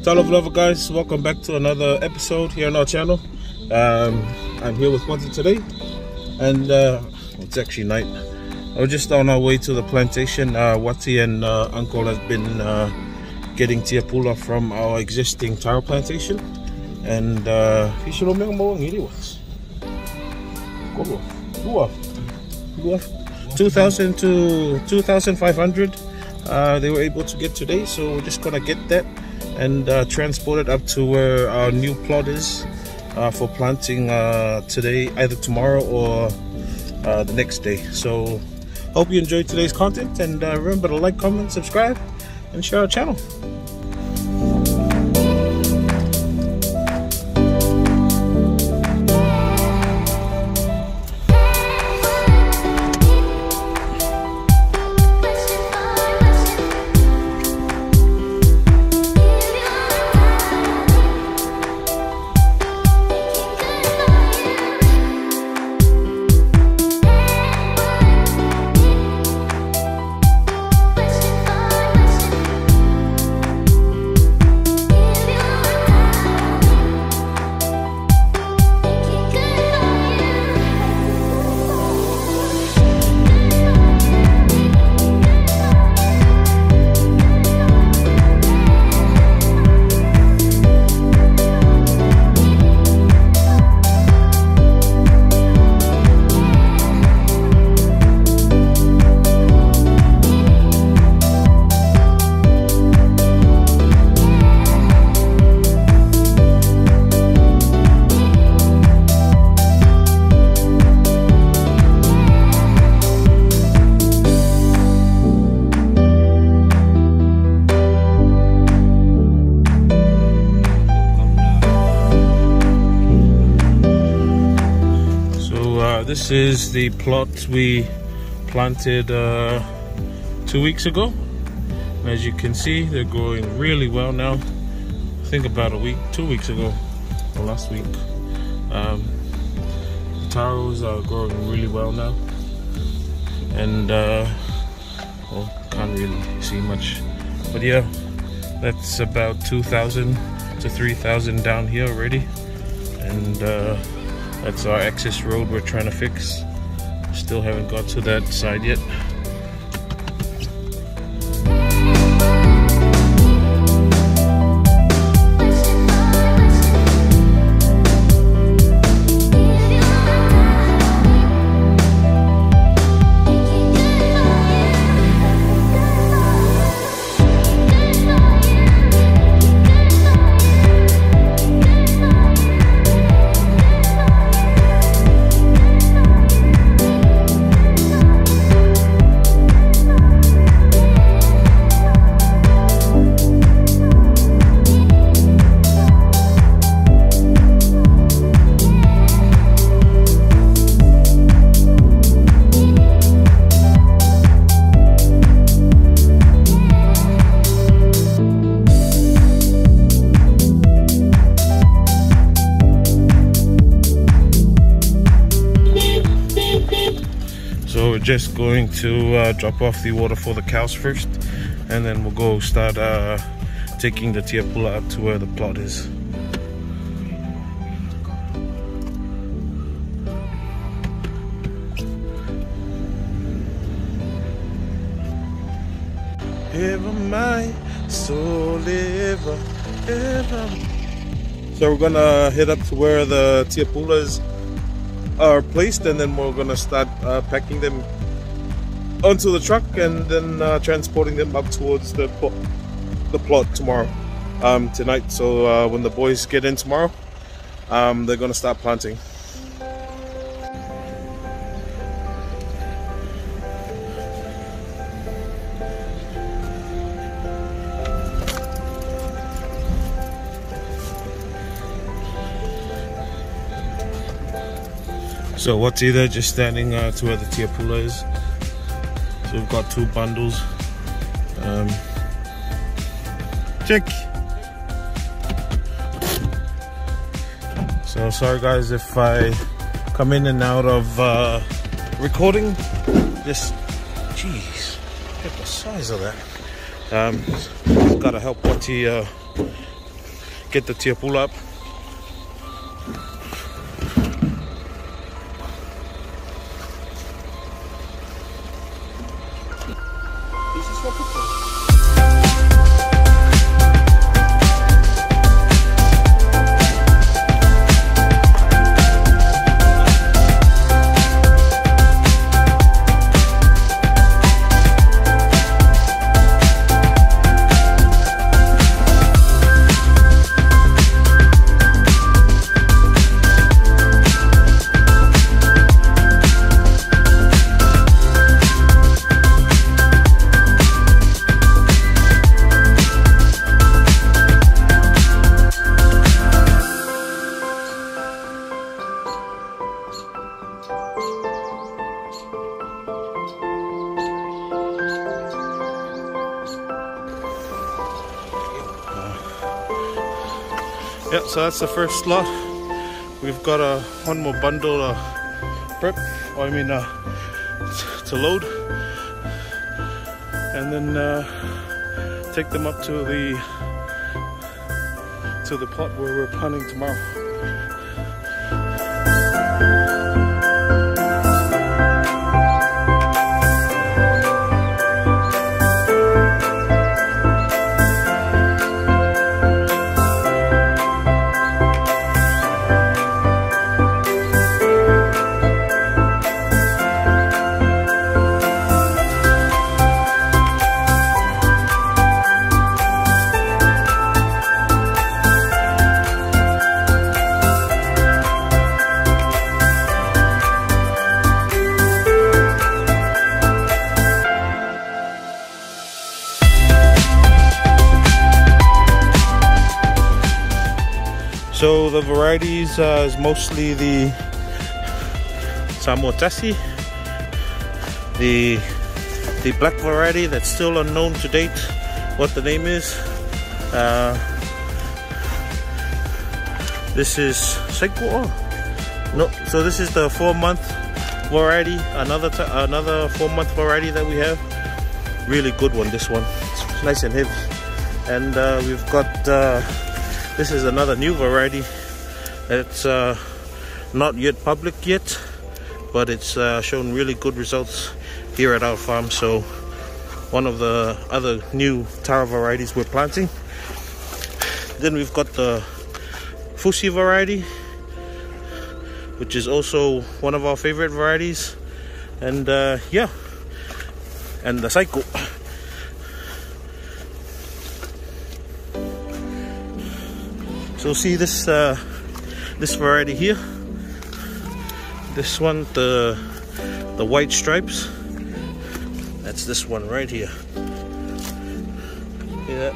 Taro lover guys, welcome back to another episode here on our channel. I'm here with Uati today, and it's actually night. We're just on our way to the plantation. Uati and Uncle has been getting Tiapula from our existing Taro plantation, and 2,000 to 2,500 they were able to get today, so we're just gonna get that and transport it up to where our new plot is for planting today, either tomorrow or the next day. So hope you enjoyed today's content, and remember to like, comment, subscribe, and share our channel. This is the plot we planted 2 weeks ago. As you can see, they're growing really well now. I think about 2 weeks ago, or last week. Taros are growing really well now, and well, can't really see much, but yeah, that's about 2,000 to 3,000 down here already, and that's our access road we're trying to fix. Still haven't got to that side yet. So we're just going to drop off the water for the cows first, and then we'll go start taking the Tiapula up to where the plot is. Ever my soul ever. So we're gonna head up to where the Tiapulas are placed, and then we're gonna start packing them onto the truck, and then transporting them up towards the plot tomorrow, tonight. So when the boys get in tomorrow, they're gonna start planting. So what's either just standing to where the Tiapula is. So we've got 2 bundles. Check. So sorry guys if I come in and out of recording. Just, jeez, look at the size of that. Gotta help Uati get the Tiapula up. This is for people. Yeah, so that's the first slot. We've got one more bundle prep, or I mean to load, and then take them up to the plot where we're planting tomorrow. So the varieties is mostly the Samoa, the black variety that's still unknown to date what the name is. This is Saiko. No, so this is the 4-month variety, another 4-month variety that we have. Really good one, this one. It's nice and heavy. And we've got this is another new variety. It's not yet public yet, but it's shown really good results here at our farm. So one of the other new Taro varieties we're planting. Then we've got the Fusi variety, which is also one of our favorite varieties. And yeah, and the Saiko. So see this this variety here, this one, the white stripes, that's this one right here. Yeah,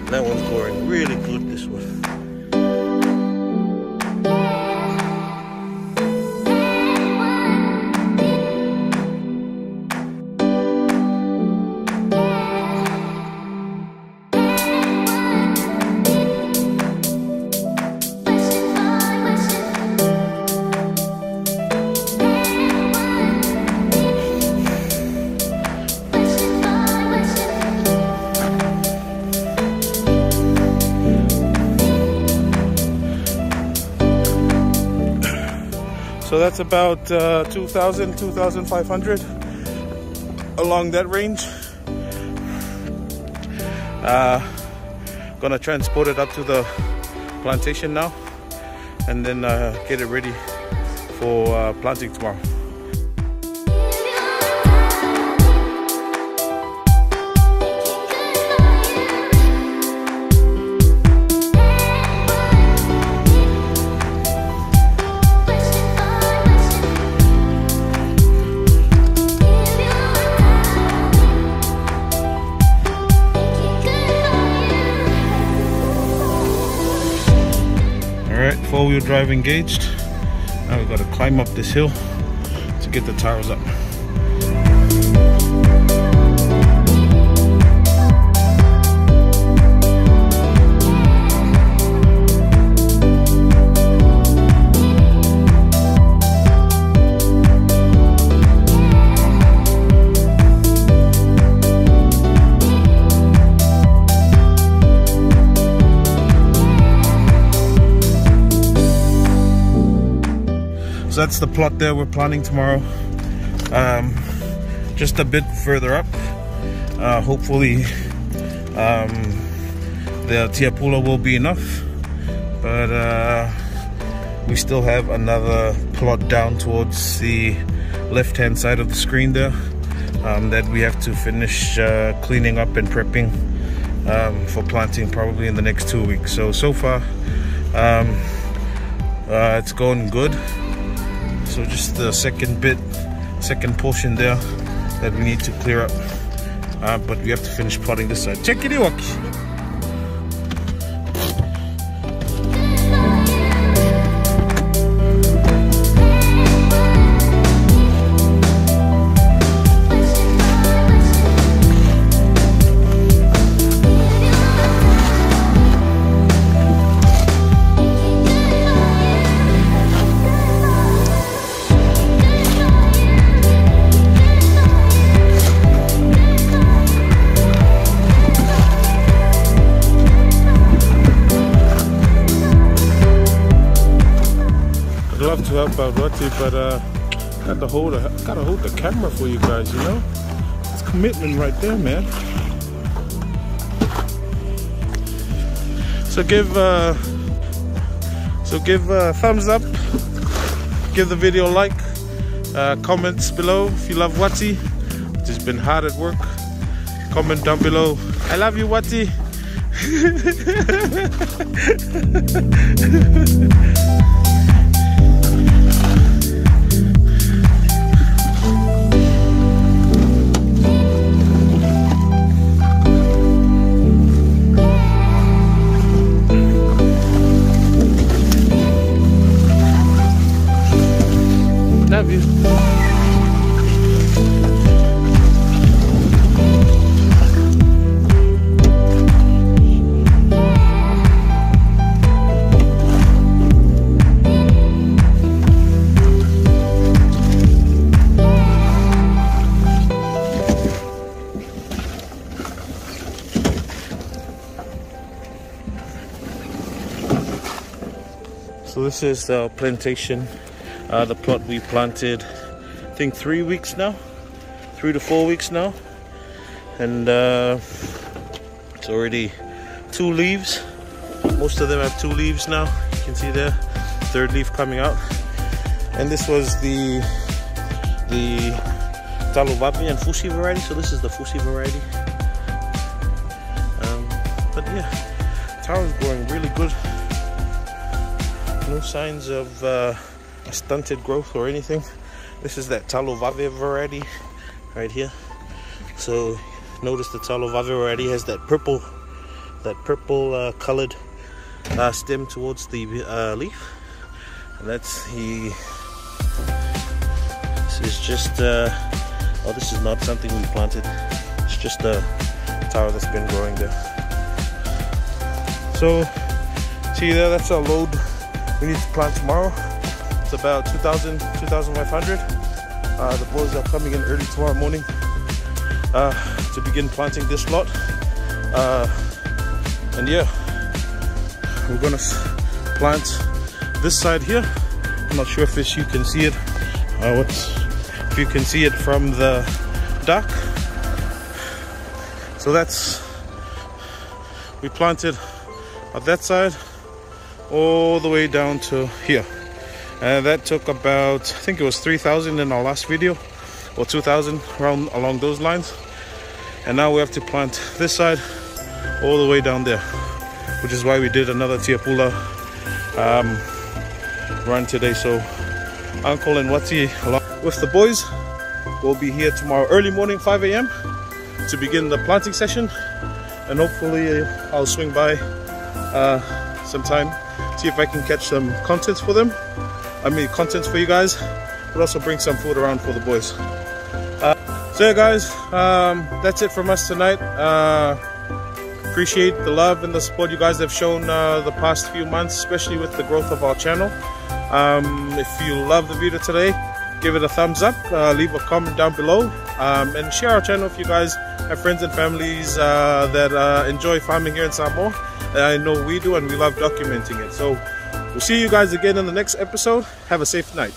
that one's growing really good, this one. So that's about 2,000, 2,500 along that range. Gonna transport it up to the plantation now, and then get it ready for planting tomorrow. Four-wheel drive engaged. Now we've got to climb up this hill to get the Taros up. So that's the plot there we're planting tomorrow. Just a bit further up. Hopefully the Tiapula will be enough, but we still have another plot down towards the left hand side of the screen there that we have to finish cleaning up and prepping for planting probably in the next 2 weeks. So far it's going good. So just the second portion there that we need to clear up, but we have to finish plotting this side. Check it out. Love to help out Uati, but gotta hold the camera for you guys, you know. It's commitment right there, man. So give a thumbs up, give the video a like, comments below if you love Uati. It's just been hard at work. Comment down below, I love you, Uati. Love you. So this is the plantation, the plot we planted, I think 3 weeks now, 3 to 4 weeks now, and it's already 2 leaves. Most of them have 2 leaves now. You can see there, 3rd leaf coming out. And this was the Talo and Fusi variety. So this is the Fusi variety. But yeah, Taro's growing really good. No signs of a stunted growth or anything. This is that Talo variety right here. So notice the Talo variety has that purple colored stem towards the leaf, and that's the. This is just oh, this is not something we planted. It's just a Taro that's been growing there. So see there, that's our load we need to plant tomorrow. It's about 2,500. The boys are coming in early tomorrow morning to begin planting this lot. And yeah, we're gonna plant this side here. I'm not sure if you can see it. If you can see it from the dock. So that's, we planted on that side all the way down to here, and that took about, I think it was 3,000 in our last video, or 2,000 around along those lines. And now we have to plant this side all the way down there, which is why we did another Tiapula run today. So Uncle and Uati along with the boys will be here tomorrow early morning, 5 a.m. to begin the planting session, and hopefully I'll swing by sometime, see if I can catch some contents for them. Contents for you guys, but also bring some food around for the boys. So yeah guys, that's it from us tonight. Appreciate the love and the support you guys have shown the past few months, especially with the growth of our channel. If you love the video today, give it a thumbs up, leave a comment down below, and share our channel if you guys have friends and families that enjoy farming here in Samoa. I know we do, and we love documenting it. So we'll see you guys again in the next episode. Have a safe night.